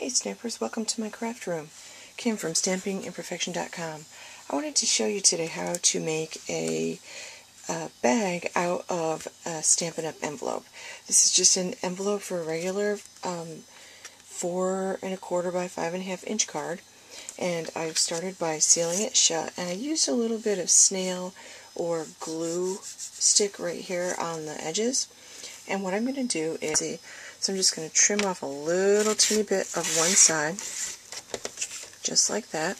Hey Stampers, welcome to my craft room. Kim from StampingImperfection.com. I wanted to show you today how to make a bag out of a Stampin' Up envelope. This is just an envelope for a regular 4 1/4 by 5 1/2 inch card, and I've started by sealing it shut, and I used a little bit of snail or glue stick right here on the edges. And what I'm going to do is, so I'm just going to trim off a little teeny bit of one side, just like that,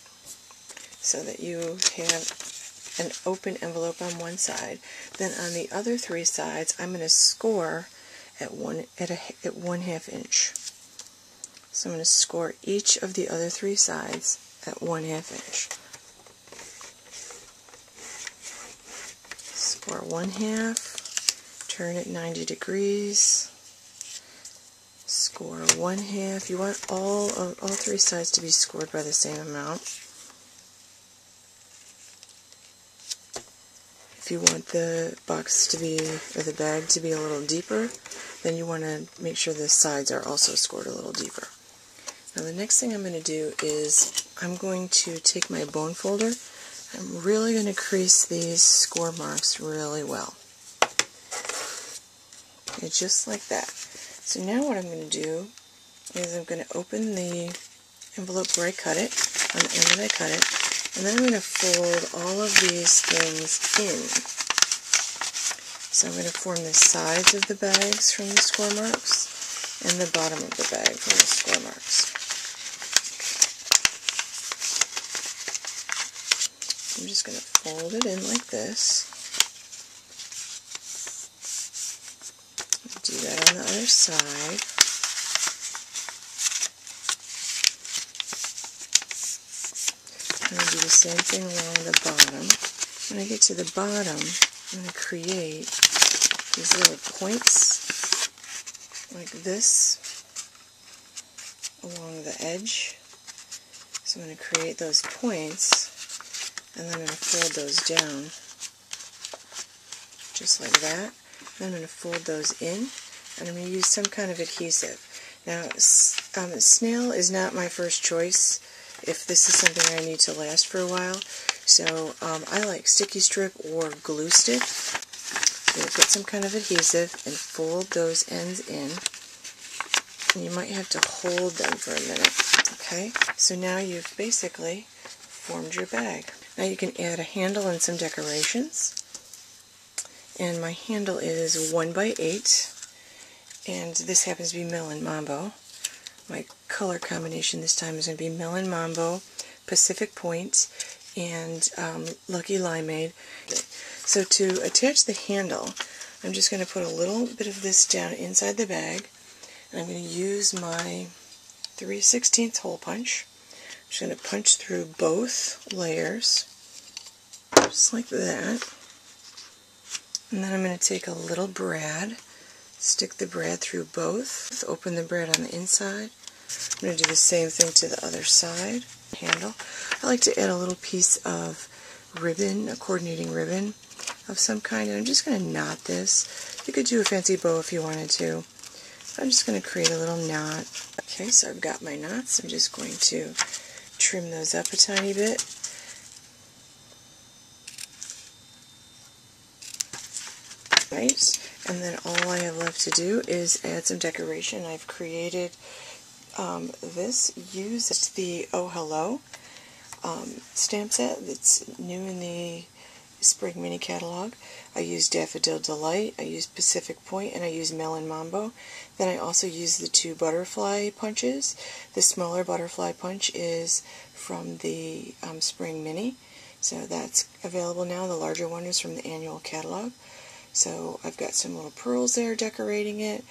so that you have an open envelope on one side. Then on the other 3 sides, I'm going to score at 1/2 inch. So I'm going to score each of the other 3 sides at 1/2 inch. Score 1/2. Turn it 90 degrees, score 1/2. You want all 3 sides to be scored by the same amount. If you want the box to be, or the bag to be a little deeper, then you want to make sure the sides are also scored a little deeper. Now the next thing I'm going to do is I'm going to take my bone folder. I'm really going to crease these score marks really well. Okay, just like that. So now what I'm going to do is I'm going to open the envelope where I cut it, on the end that I cut it, and then I'm going to fold all of these things in. So I'm going to form the sides of the bags from the score marks and the bottom of the bag from the score marks. I'm just going to fold it in like this. Do that on the other side. I'm going to do the same thing along the bottom. When I get to the bottom, I'm going to create these little points like this along the edge. So I'm going to create those points, and then I'm going to fold those down just like that. Then I'm going to fold those in, and I'm going to use some kind of adhesive. Now, snail is not my first choice if this is something I need to last for a while, so I like sticky strip or glue stick. So get some kind of adhesive and fold those ends in, and you might have to hold them for a minute. Okay, so now you've basically formed your bag. Now you can add a handle and some decorations. And my handle is 1 by 8, and this happens to be Melon Mambo. My color combination this time is going to be Melon Mambo, Pacific Point, and Lucky Limeade. So to attach the handle, I'm just going to put a little bit of this down inside the bag, and I'm going to use my 3/16 hole punch. I'm just going to punch through both layers, just like that. And then I'm going to take a little brad, stick the brad through both, open the brad on the inside. I'm going to do the same thing to the other side. Handle. I like to add a little piece of ribbon, a coordinating ribbon of some kind, and I'm just going to knot this. You could do a fancy bow if you wanted to. I'm just going to create a little knot. Okay, so I've got my knots. I'm just going to trim those up a tiny bit. Right, and then all I have left to do is add some decoration. I've created this. Use the Oh Hello stamp set that's new in the Spring Mini Catalog. I use Daffodil Delight, I use Pacific Point, and I use Melon Mambo. Then I also use the 2 butterfly punches. The smaller butterfly punch is from the Spring Mini, so that's available now. The larger one is from the annual catalog. So I've got some little pearls there decorating it,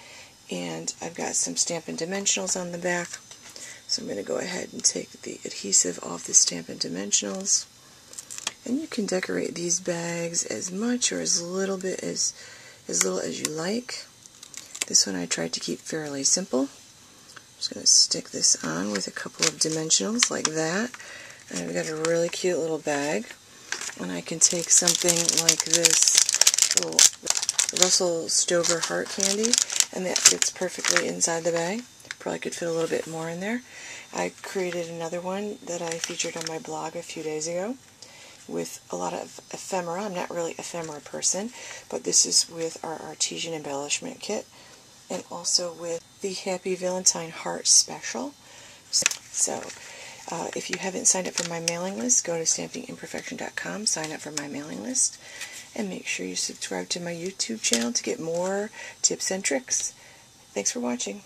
and I've got some Stampin' Dimensionals on the back. So I'm going to go ahead and take the adhesive off the Stampin' Dimensionals. And you can decorate these bags as much or as little as you like. This one I tried to keep fairly simple. I'm just going to stick this on with a couple of dimensionals like that. And I've got a really cute little bag. And I can take something like this little Russell Stover heart candy, and that fits perfectly inside the bag. Probably could fit a little bit more in there. I created another one that I featured on my blog a few days ago with a lot of ephemera. I'm not really an ephemera person, but this is with our Artesian Embellishment Kit, and also with the Happy Valentine Heart Special. So, if you haven't signed up for my mailing list, go to stampingimperfection.com, sign up for my mailing list, and make sure you subscribe to my YouTube channel to get more tips and tricks. Thanks for watching.